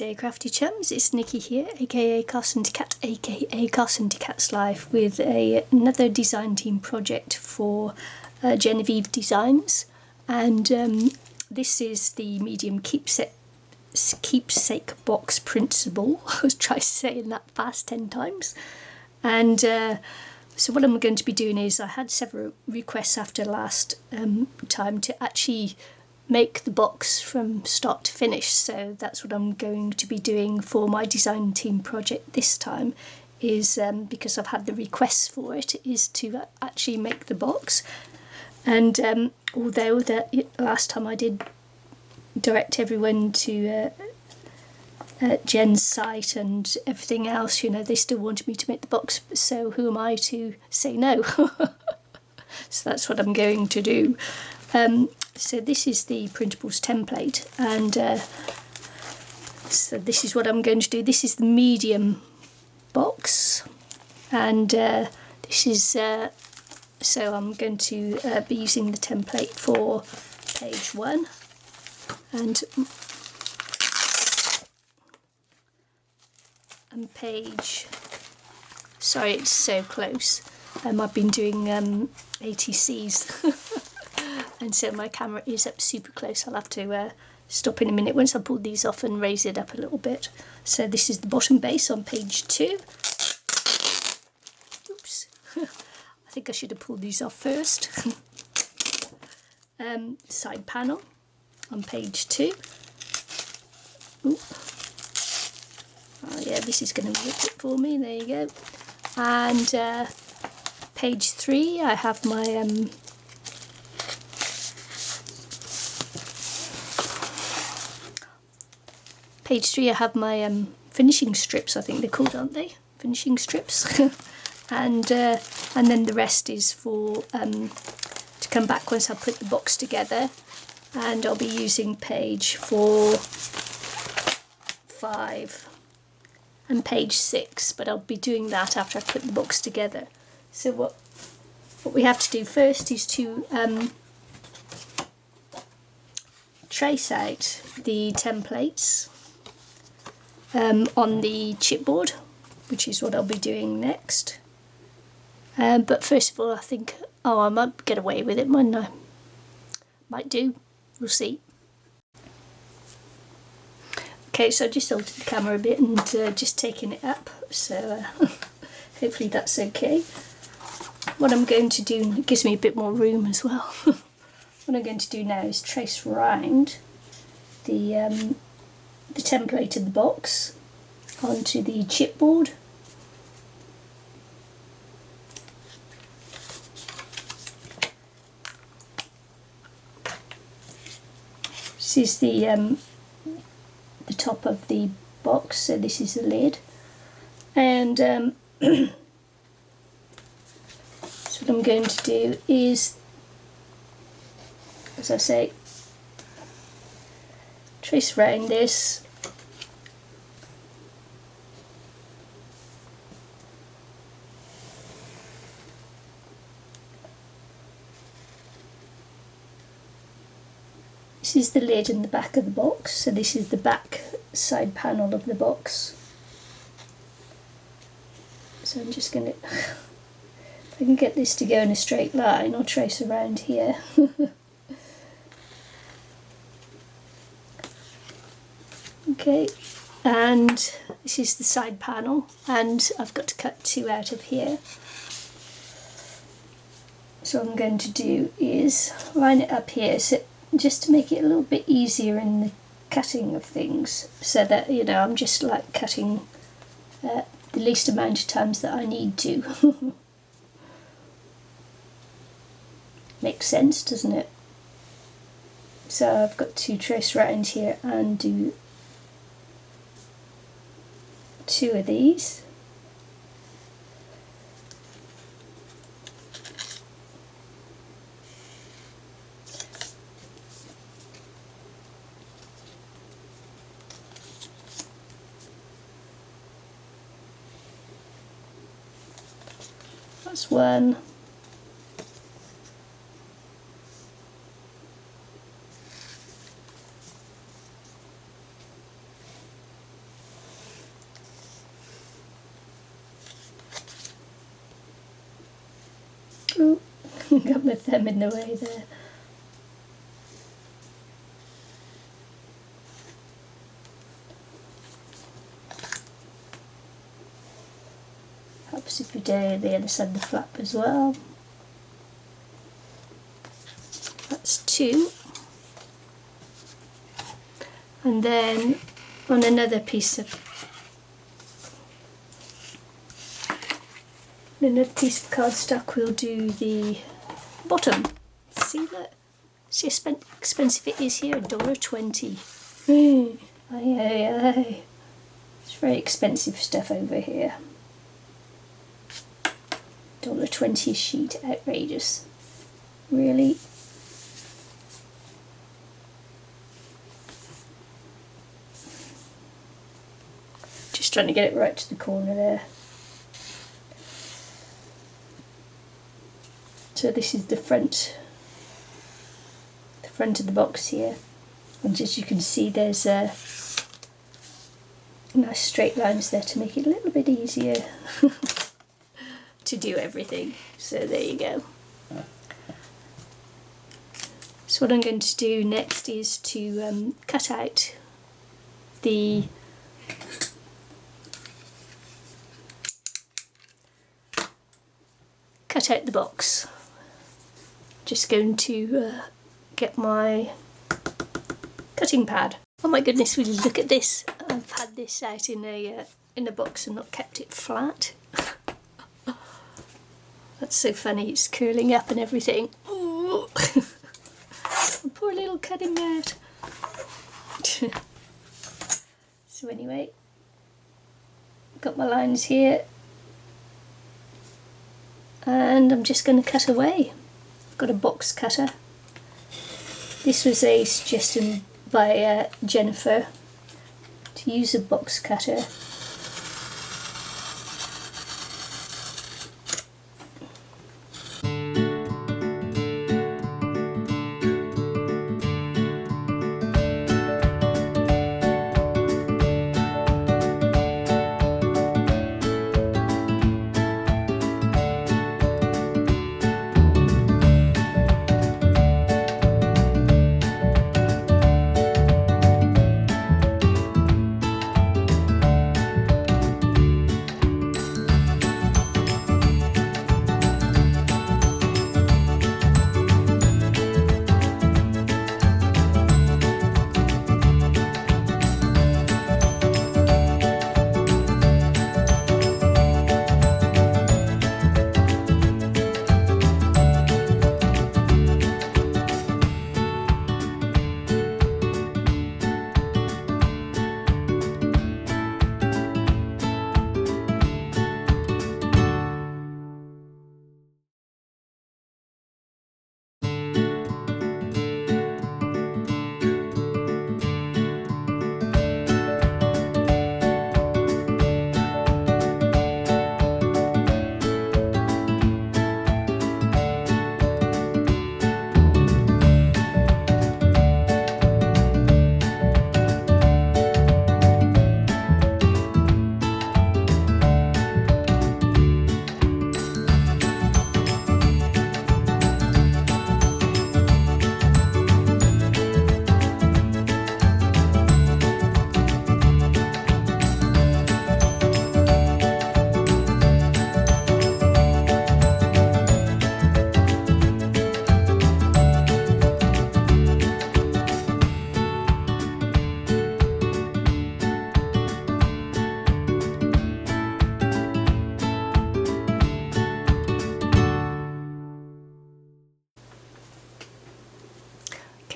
G'day crafty chums, it's Nikki here, aka Carson Cat, aka Carson Cat's Life, with another design team project for Jenofeve Designs, and this is the medium keepsake box principle. I was trying to say that fast 10 times, and so what I'm going to be doing is, I had several requests after last time to actually make the box from start to finish, so that's what I'm going to be doing for my design team project this time, is because I've had the requests for it, is to actually make the box. And although last time I did direct everyone to Jen's site and everything else, you know, they still wanted me to make the box, so who am I to say no? So that's what I'm going to do. So this is the printables template, and so this is what I'm going to do. This is the medium box, and this is so I'm going to be using the template for page 1, and page, sorry it's so close, I've been doing ATCs and so my camera is up super close. I'll have to stop in a minute once I pull these off and raise it up a little bit. So this is the bottom base on page 2. Oops, I think I should have pulled these off first. Side panel on page 2. Ooh. Oh yeah, this is going to rip it for me, there you go. And page 3 I have my page 3 I have my finishing strips, I think they're called, aren't they? Finishing strips. and then the rest is for to come back once I put the box together, and I'll be using page 4, 5 and page 6, but I'll be doing that after I put the box together. So what we have to do first is to trace out the templates on the chipboard, which is what I'll be doing next. But first of all, I think, I might get away with it, mightn't I? Might do, we'll see. Okay, so I just altered the camera a bit and just taking it up, so hopefully that's okay. What I'm going to do, it gives me a bit more room as well. What I'm going to do now is trace round the template of the box onto the chipboard. This is the top of the box, so this is the lid, and so what I'm going to do is, as I say, trace around this. This is the lid and the back of the box, so this is the back side panel of the box. So I'm just going to, if I can get this to go in a straight line, I'll trace around here. Okay, and this is the side panel, and I've got to cut 2 out of here. So what I'm going to do is line it up here, so just to make it a little bit easier in the cutting of things, so that, you know, I'm just like cutting the least amount of times that I need to. Makes sense, doesn't it? So I've got to trace around here and do 2 of these. That's 1. Ooh, got my thumb in the way there. Perhaps if we do the other side of the flap as well. That's 2. And then on another piece of cardstock we'll do the bottom. See that? See how expensive it is here, $1.20. Aye, aye, aye. It's very expensive stuff over here. $1.20 a sheet, outrageous. Really? Just trying to get it right to the corner there. So this is the front of the box here, and as you can see there's nice straight lines there to make it a little bit easier to do everything. So there you go. So what I'm going to do next is to cut out the box. Just going to get my cutting pad. Oh my goodness, will you look at this? I've had this out in a box and not kept it flat. That's so funny, it's curling up and everything. Ooh. Poor little cutting mat. So anyway, got my lines here and I'm just going to cut away. I've got a box cutter. This was a suggestion by Jennifer to use a box cutter.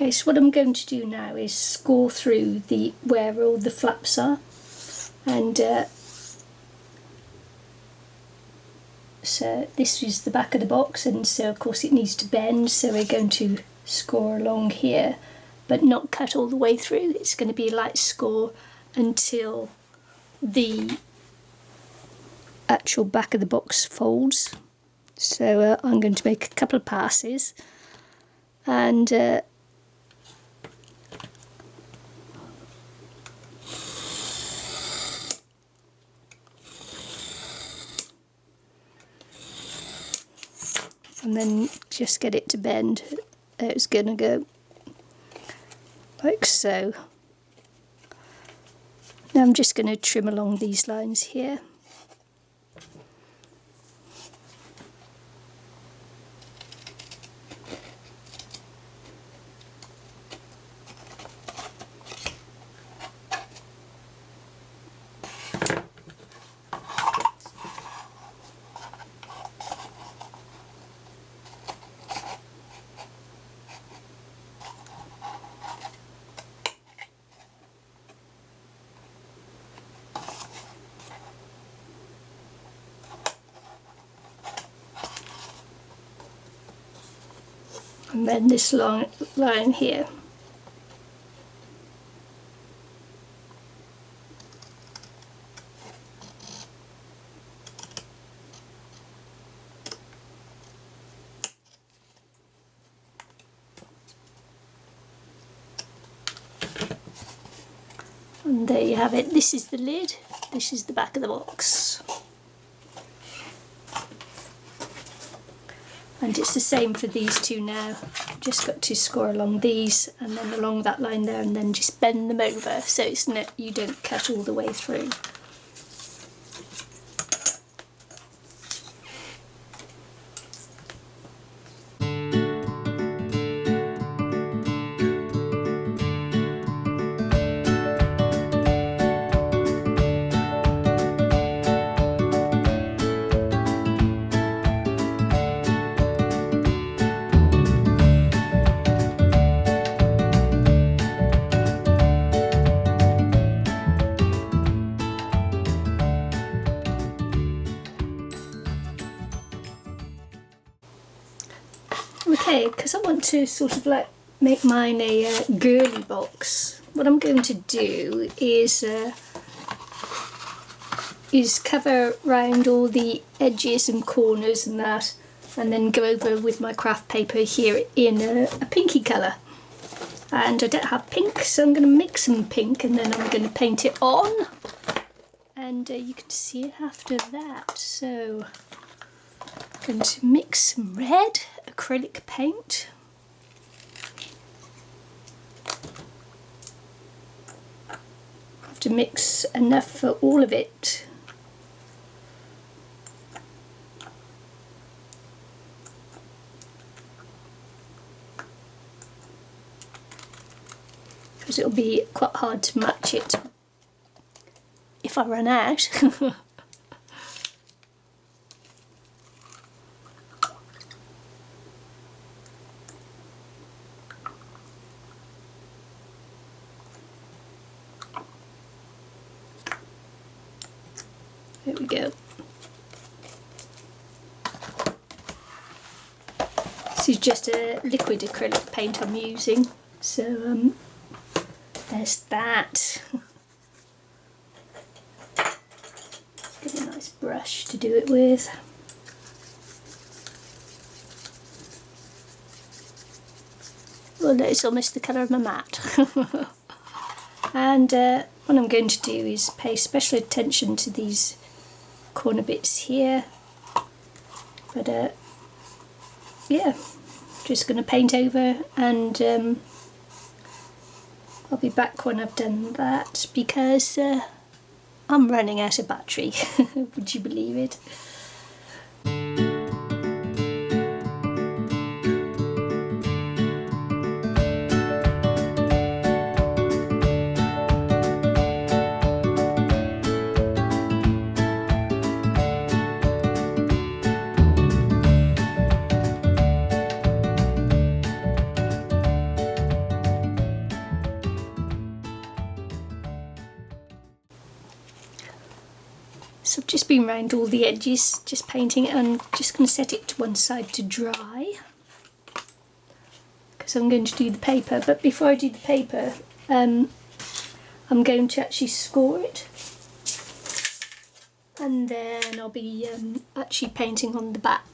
Okay, so what I'm going to do now is score through where all the flaps are, and so this is the back of the box, and so of course it needs to bend, so we're going to score along here but not cut all the way through. It's going to be a light score until the actual back of the box folds. So I'm going to make a couple of passes, and and then just get it to bend. It's gonna go like so. Now I'm just going to trim along these lines here. And then this long line here. And there you have it. This is the lid, this is the back of the box. And it's the same for these two now. Just got to score along these and then along that line there, and then just bend them over so it's not, you don't cut all the way through. Okay, because I want to sort of like make mine a girly box, what I'm going to do is cover round all the edges and corners and that, and then go over with my craft paper here in a pinky colour. And I don't have pink, so I'm going to mix some pink and then I'm going to paint it on. And you can see it after that. So I'm going to mix some red acrylic paint. I have to mix enough for all of it. Because it'll be quite hard to match it if I run out. There we go. This is just a liquid acrylic paint I'm using, so there's that. Get a nice brush to do it with. Well, no, it's almost the colour of my mat. And what I'm going to do is pay special attention to these corner bits here, but yeah, just going to paint over, and I'll be back when I've done that, because I'm running out of battery. Would you believe it? So I've just been round all the edges, just painting it, and I'm just going to set it to one side to dry, because I'm going to do the paper. But before I do the paper, I'm going to actually score it, and then I'll be actually painting on the back.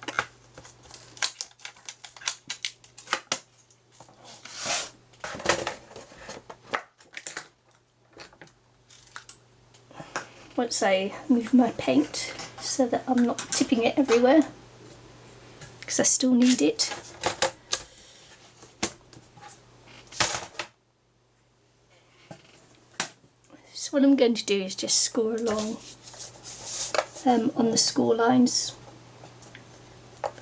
Once I move my paint so that I'm not tipping it everywhere. because I still need it. So what I'm going to do is just score along on the score lines.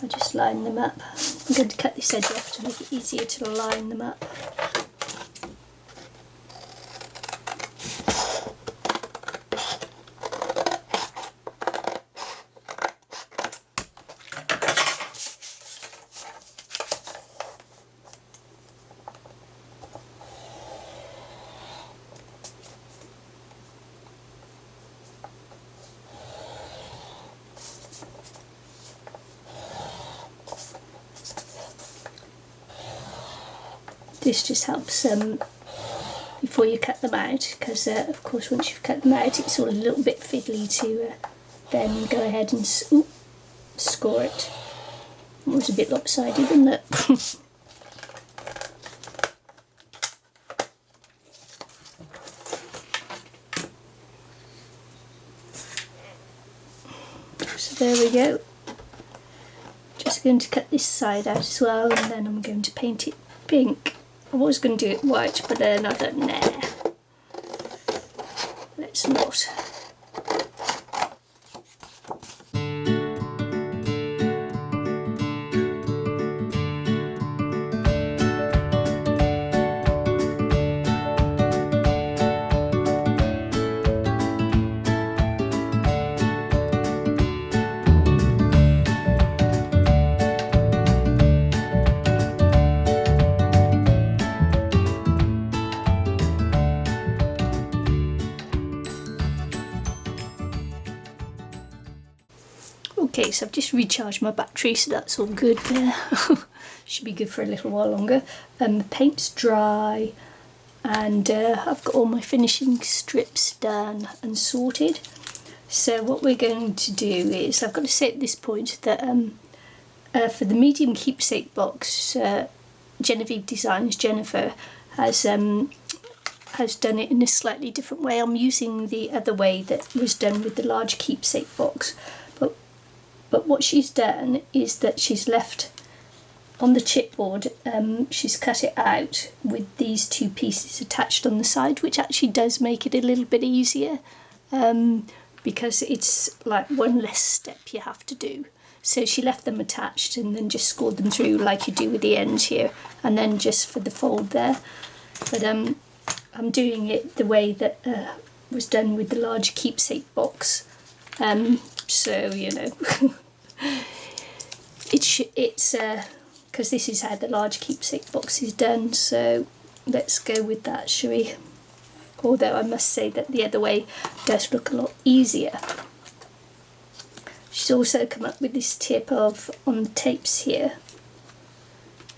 I just line them up. I'm going to cut this edge off to make it easier to line them up. This just helps before you cut them out, because of course once you've cut them out it's all a little bit fiddly to then go ahead and score it. It was a bit lopsided, wasn't it? So there we go. Just going to cut this side out as well, and then I'm going to paint it pink. I was going to do it white, but then I thought, nah, let's not. Okay, so I've just recharged my battery, so that's all good there. Should be good for a little while longer. The paint's dry, and I've got all my finishing strips done and sorted. So what we're going to do is, I've got to say at this point that for the medium keepsake box, Jenofeve Designs, Jennifer, has done it in a slightly different way. I'm using the other way that was done with the large keepsake box. But what she's done is that she's left on the chipboard, she's cut it out with these two pieces attached on the side, which actually does make it a little bit easier, because it's like one less step you have to do. So she left them attached and then just scored them through like you do with the ends here, and then just for the fold there. But I'm doing it the way that was done with the large keepsake box. So, you know, it's because this is how the large keepsake box is done, so let's go with that, shall we? Although I must say that the other way does look a lot easier. She's also come up with this tip of, on the tapes here,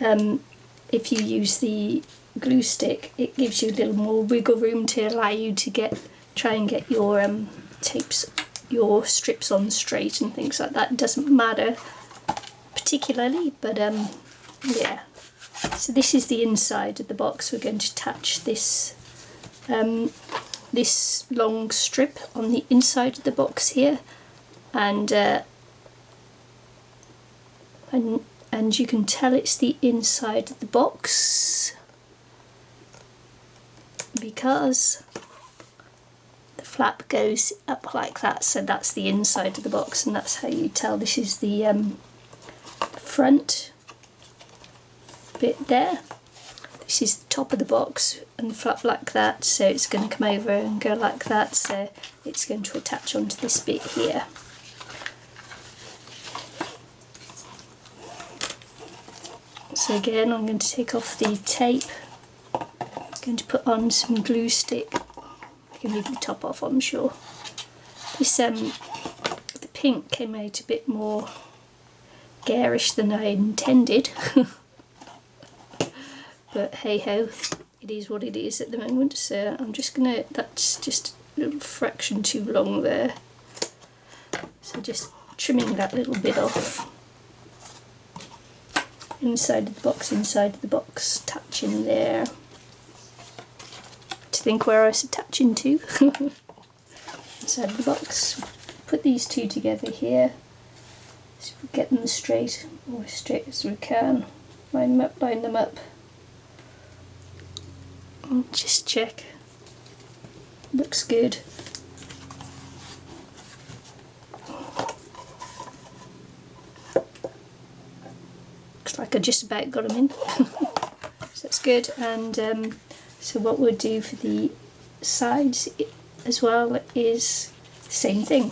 if you use the glue stick, it gives you a little more wiggle room to allow you to try and get your tapes, your strips on straight and things like that. It doesn't matter particularly, but yeah. So this is the inside of the box. We're going to attach this this long strip on the inside of the box here, and you can tell it's the inside of the box because flap goes up like that, so that's the inside of the box, and that's how you tell this is the front bit there. This is the top of the box and flap like that, so it's going to come over and go like that, so it's going to attach onto this bit here. So again, I'm going to take off the tape, I'm going to put on some glue stick. I can leave the top off, I'm sure. This the pink came out a bit more garish than I intended, but hey ho, it is what it is at the moment. So I'm just gonna, that's just a little fraction too long there, so just trimming that little bit off. Inside of the box, touching there. To think where I was attaching to. Inside of the box. Put these two together here. So if get them straight, or as straight as we can. Line them up. And just check. Looks good. Looks like I just about got them in. So that's good. And so what we'll do for the sides as well is the same thing.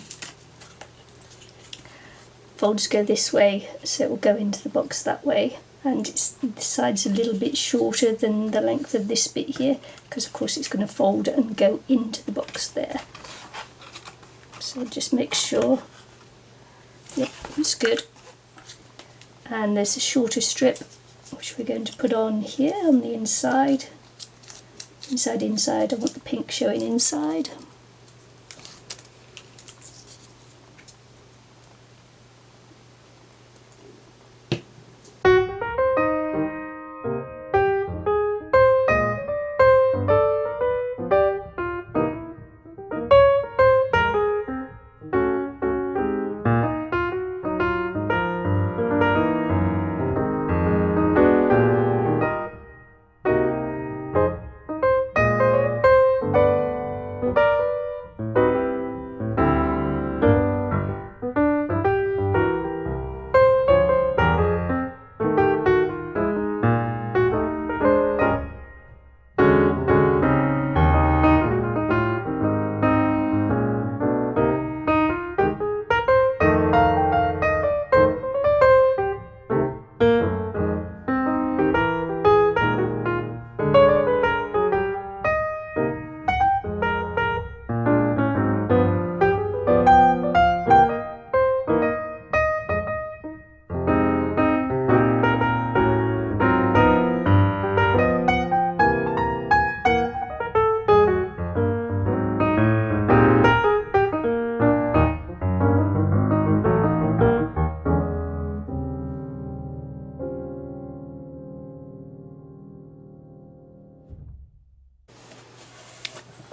Folds go this way, so it will go into the box that way, and the side's a little bit shorter than the length of this bit here, because of course it's going to fold and go into the box there. So just make sure, yep, that's good. And there's a shorter strip which we're going to put on here on the inside. Inside, I want the pink showing inside.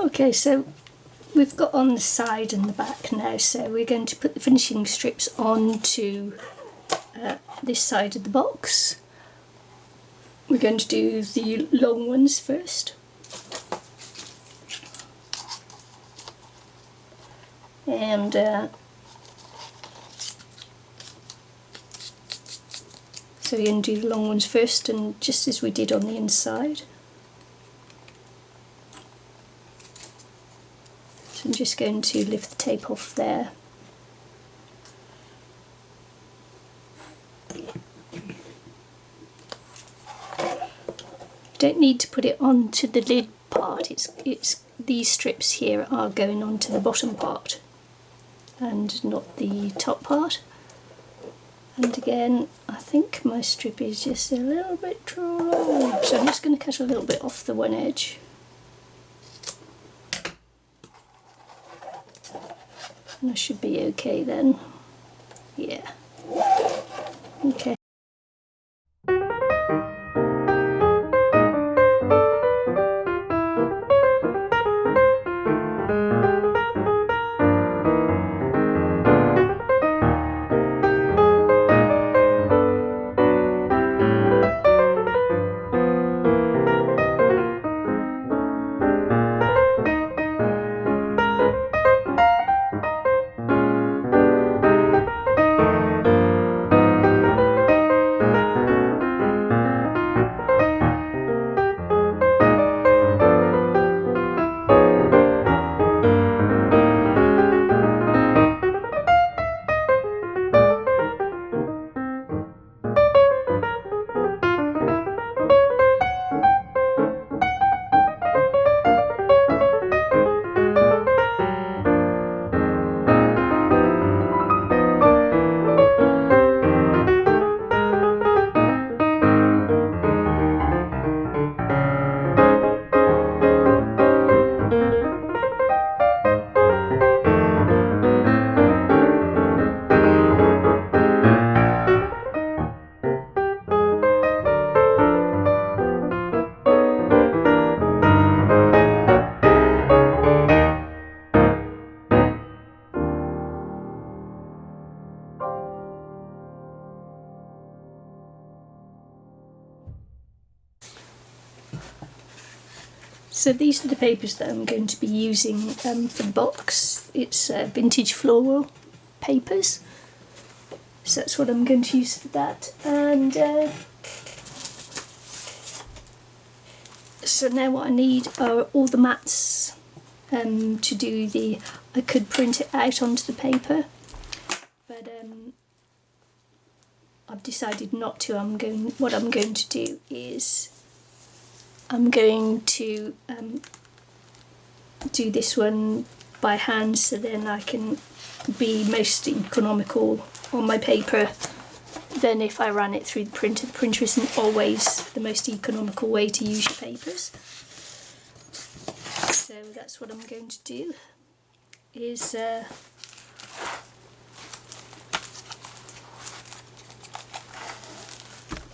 Okay, so we've got on the side and the back now, so we're going to put the finishing strips onto this side of the box. We're going to do the long ones first. And so we're going to do the long ones first, and just as we did on the inside. So I'm just going to lift the tape off there. Don't need to put it onto the lid part, it's these strips here are going onto the bottom part and not the top part. And again, I think my strip is just a little bit too long, so I'm just going to cut a little bit off the one edge. And I should be okay then. Yeah. Okay. So these are the papers that I'm going to be using for the box. It's vintage floral papers. So that's what I'm going to use for that. And so now what I need are all the mats to do the, I could print it out onto the paper, but I've decided not to. What I'm going to do is I'm going to do this one by hand, so then I can be most economical on my paper than if I ran it through the printer. The printer isn't always the most economical way to use your papers. So that's what I'm going to do, is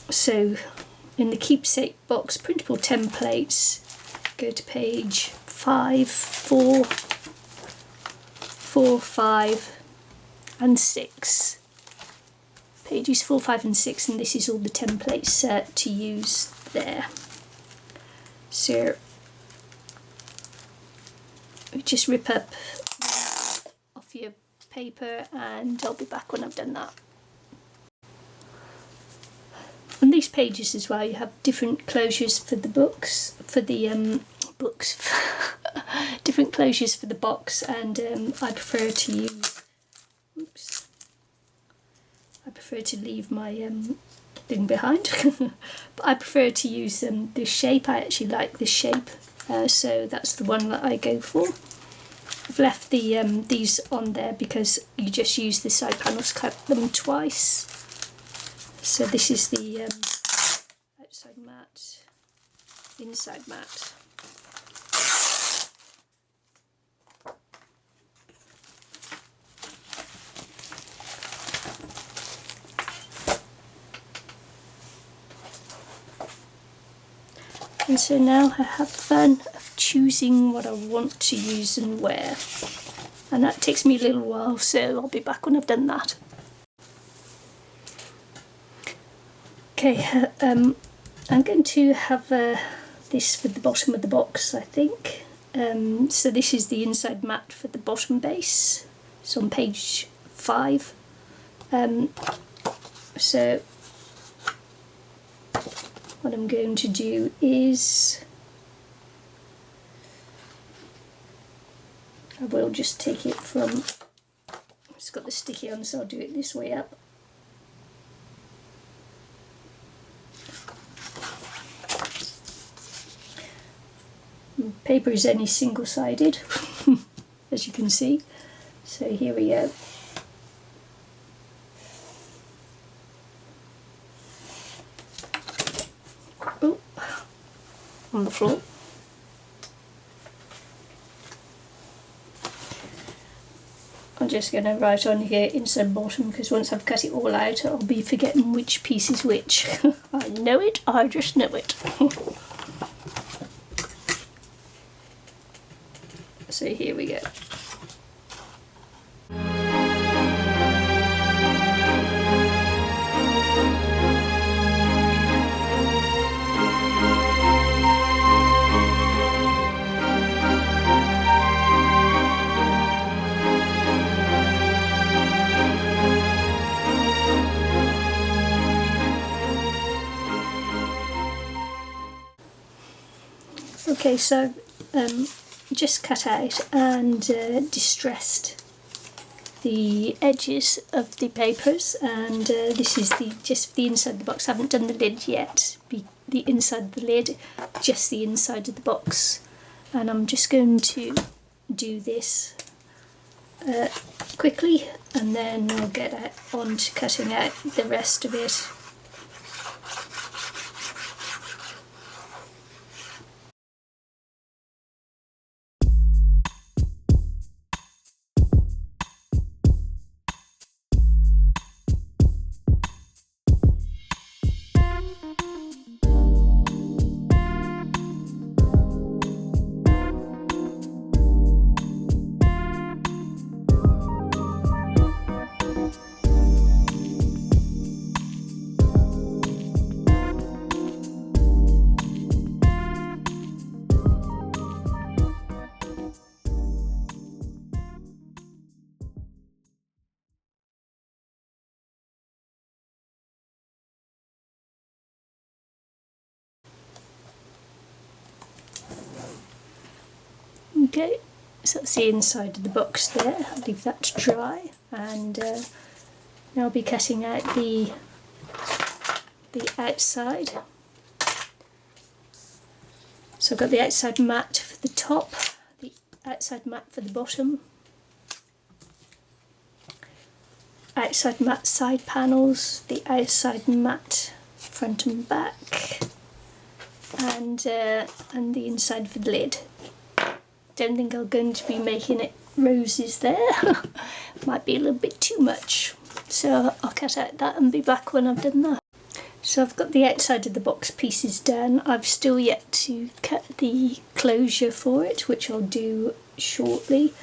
so in the Keepsake box printable templates, go to page 5, 4, 5 and 6. Pages 4, 5 and 6, and this is all the templates to use there. So just rip up off your paper and I'll be back when I've done that. On these pages as well you have different closures for the books, for the different closures for the box, and I prefer to use, I prefer to leave my thing behind, but I prefer to use this shape. I actually like this shape, so that's the one that I go for. I've left the these on there because you just use the side panels, cut them twice. So this is the outside mat, inside mat. And so now I have fun of choosing what I want to use and where. And that takes me a little while, so I'll be back when I've done that. Okay, I'm going to have this for the bottom of the box, I think. So this is the inside mat for the bottom base. It's on page 5. So what I'm going to do is I will just take it from, it's got the sticky on, so I'll do it this way up. Paper is only single-sided, as you can see. So here we go. Oh, on the floor. I'm just going to write on here inside bottom, because once I've cut it all out I'll be forgetting which piece is which. I know it, I just know it. So here we go. Okay, so just cut out and distressed the edges of the papers, and this is just the inside of the box. I haven't done the lid yet, the inside of the lid, just the inside of the box, and I'm just going to do this quickly, and then I'll get on to cutting out the rest of it. go. So that's the inside of the box there. I'll leave that to dry, and now I'll be cutting out the outside. So I've got the outside mat for the top, the outside mat for the bottom, outside mat side panels, the outside mat front and back, and the inside for the lid. Don't think I'm going to be making it roses there. Might be a little bit too much, so I'll cut out that and be back when I've done that. So I've got the outside of the box pieces done. I've still yet to cut the closure for it, which I'll do shortly.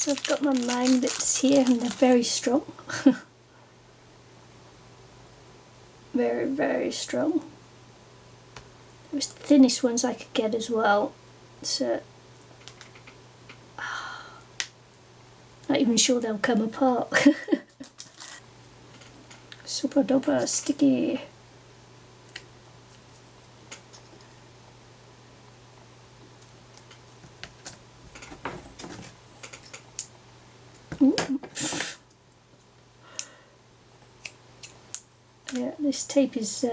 So I've got my magnets here, and they're very strong. Very, very strong. It was the thinnest ones I could get as well. So not even sure they'll come apart. Super duper sticky. Ooh. Yeah, this tape is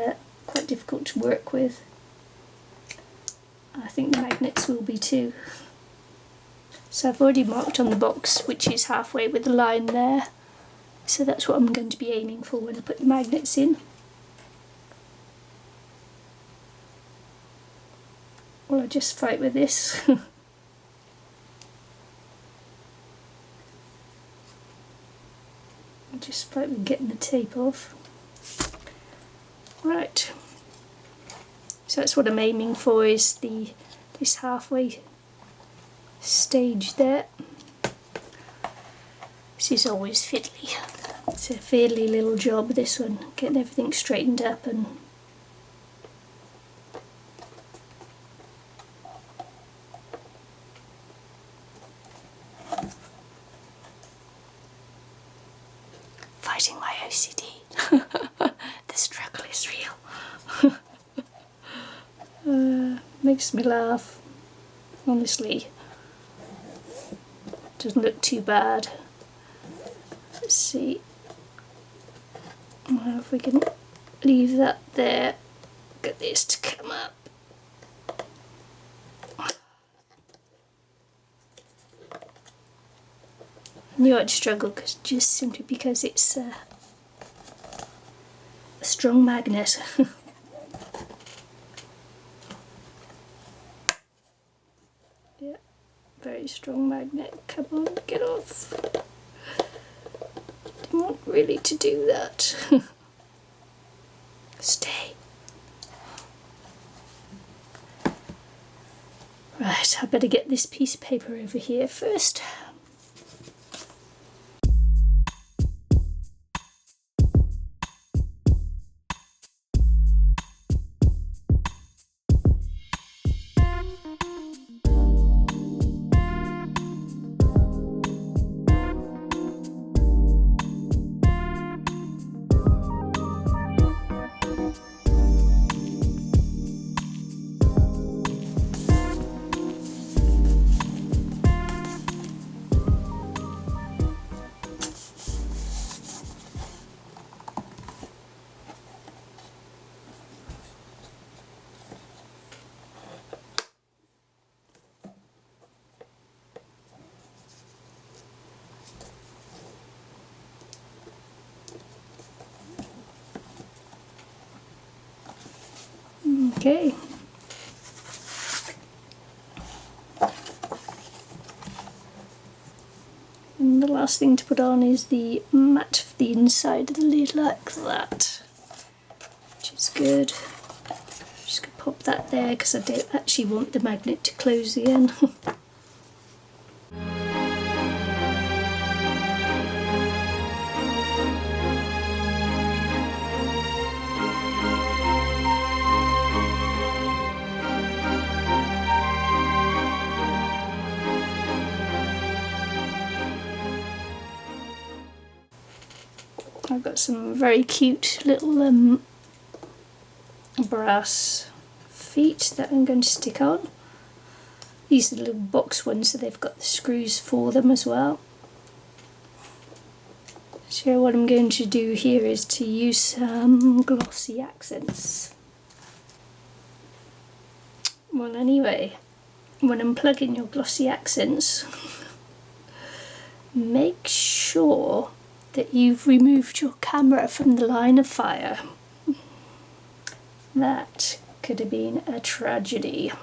quite difficult to work with. I think the magnets will be too. So I've already marked on the box, which is halfway with the line there. So that's what I'm going to be aiming for when I put the magnets in. Well, I just fight with this. Just fight with getting the tape off. Right. So that's what I'm aiming for, is this halfway stage there. This is always fiddly. It's a fiddly little job, this one, getting everything straightened up and fighting my OCD. The struggle is real. Makes me laugh. Honestly, doesn't look too bad. Let's see if we can leave that there. Get this to come up. I knew I'd struggle just simply because it's a strong magnet. Yeah, very strong magnet. Come on, get off. Didn't want really to do that. Stay. Right, I better get this piece of paper over here first. Okay. And the last thing to put on is the mat for the inside of the lid, like that, which is good. Just gonna pop that there because I don't actually want the magnet to close again. I've got some very cute little brass feet that I'm going to stick on. These are the little box ones, so they've got the screws for them as well. So what I'm going to do here is to use some glossy accents. Well, anyway, when unplugging your glossy accents, make sure that you've removed your camera from the line of fire. That could have been a tragedy.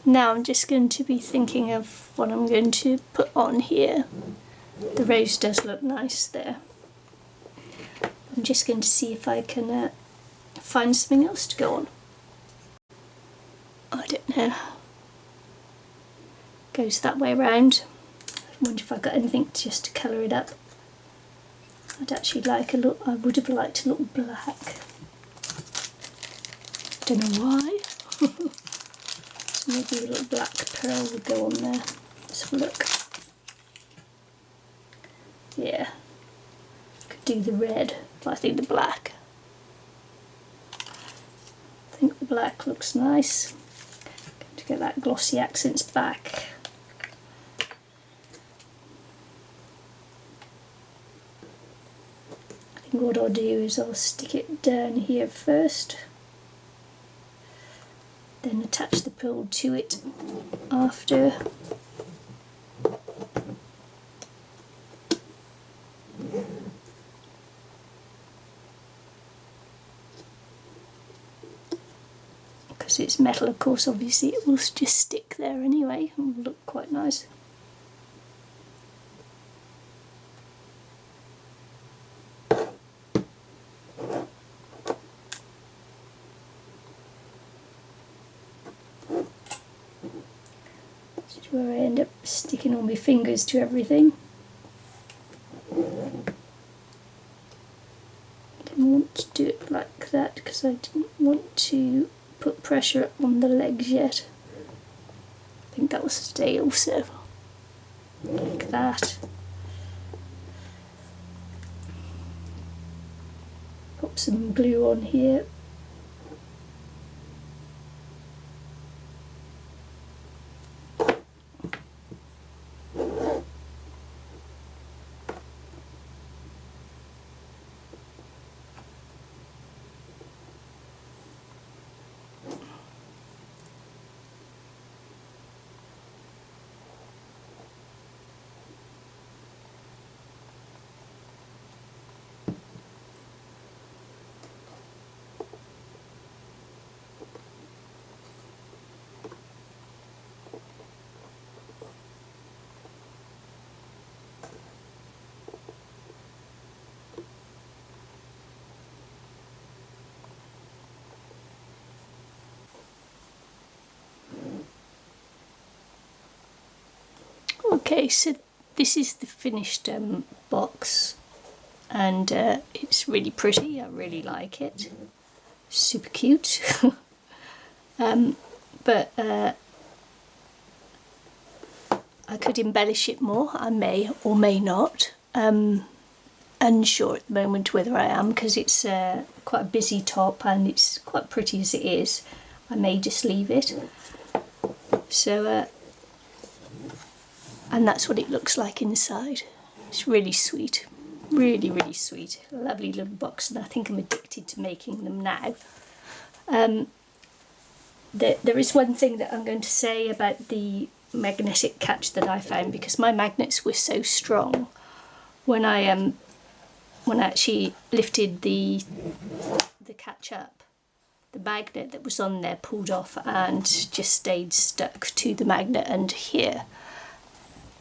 Now I'm just going to be thinking of what I'm going to put on here. The rose does look nice there. I'm just going to see if I can find something else to go on. I don't know. Goes that way around. I wonder if I've got anything just to colour it up. I'd actually like a look. I would have liked a little black. Don't know why. So maybe a little black pearl would go on there. Let's have a look. Yeah, could do the red, but I think the black. I think the black looks nice. Going to get that glossy accents back. I think what I'll do is I'll stick it down here first, then attach the pearl to it after. Because it's metal, of course, obviously it will just stick there anyway and will look quite nice. This is where I end up sticking all my fingers to everything. Didn't want to do it like that because I didn't want to put pressure on the legs yet. I think that will stay also, like that. Pop some glue on here. Okay, so this is the finished box, and it's really pretty. I really like it. Super cute. But I could embellish it more. I may or may not. Unsure at the moment whether I am, because it's quite a busy top and it's quite pretty as it is. I may just leave it. So, and that's what it looks like inside. It's really sweet. Really, really sweet. Lovely little box, and I think I'm addicted to making them now. There is one thing that I'm going to say about the magnetic catch that I found, because my magnets were so strong when I actually lifted the catch up, the magnet that was on there pulled off and just stayed stuck to the magnet under here.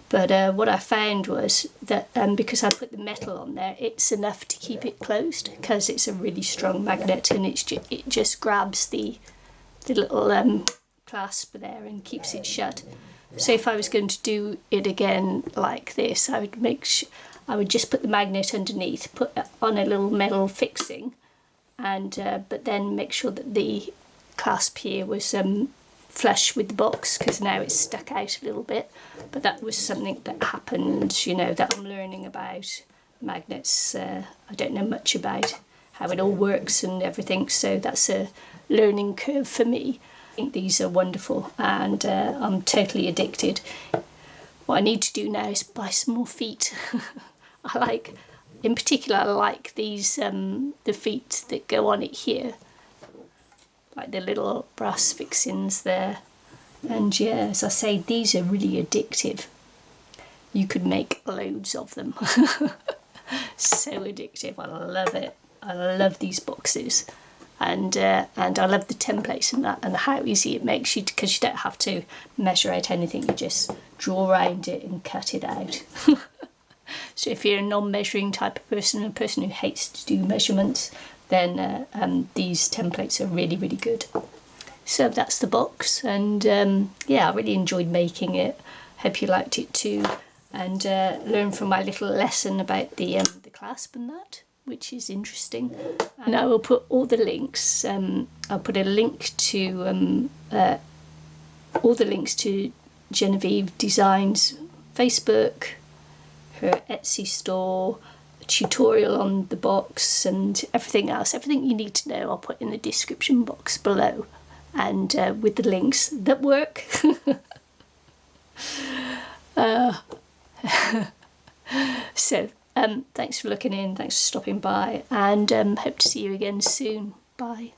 But what I found was that because I put the metal on there, it's enough to keep it closed, because it's a really strong magnet, and it just grabs the little clasp there and keeps it shut. So if I was going to do it again like this, I would just put the magnet underneath, put it on a little metal fixing, and but then make sure that the clasp here was flush with the box, because now it's stuck out a little bit. But that was something that happened, you know, that I'm learning about magnets. I don't know much about how it all works and everything, so that's a learning curve for me. I think these are wonderful, and I'm totally addicted. What I need to do now is buy some more feet. In particular, I like these, the feet that go on it here, like the little brass fixings there. And yeah, as I say, these are really addictive. You could make loads of them. So addictive. I love it. I love these boxes, and I love the templates and that, and how easy it makes you, because you don't have to measure out anything. You just draw around it and cut it out. So if you're a non-measuring type of person, a person who hates to do measurements, then these templates are really, really good. So that's the box, and yeah, I really enjoyed making it. Hope you liked it too, and learn from my little lesson about the clasp and that, which is interesting. And I will put all the links. I'll put a link to all the links to Jenofeve Designs Facebook, her Etsy store, a tutorial on the box, and everything else. Everything you need to know I'll put in the description box below, and with the links that work. So thanks for looking in, thanks for stopping by, and hope to see you again soon. Bye.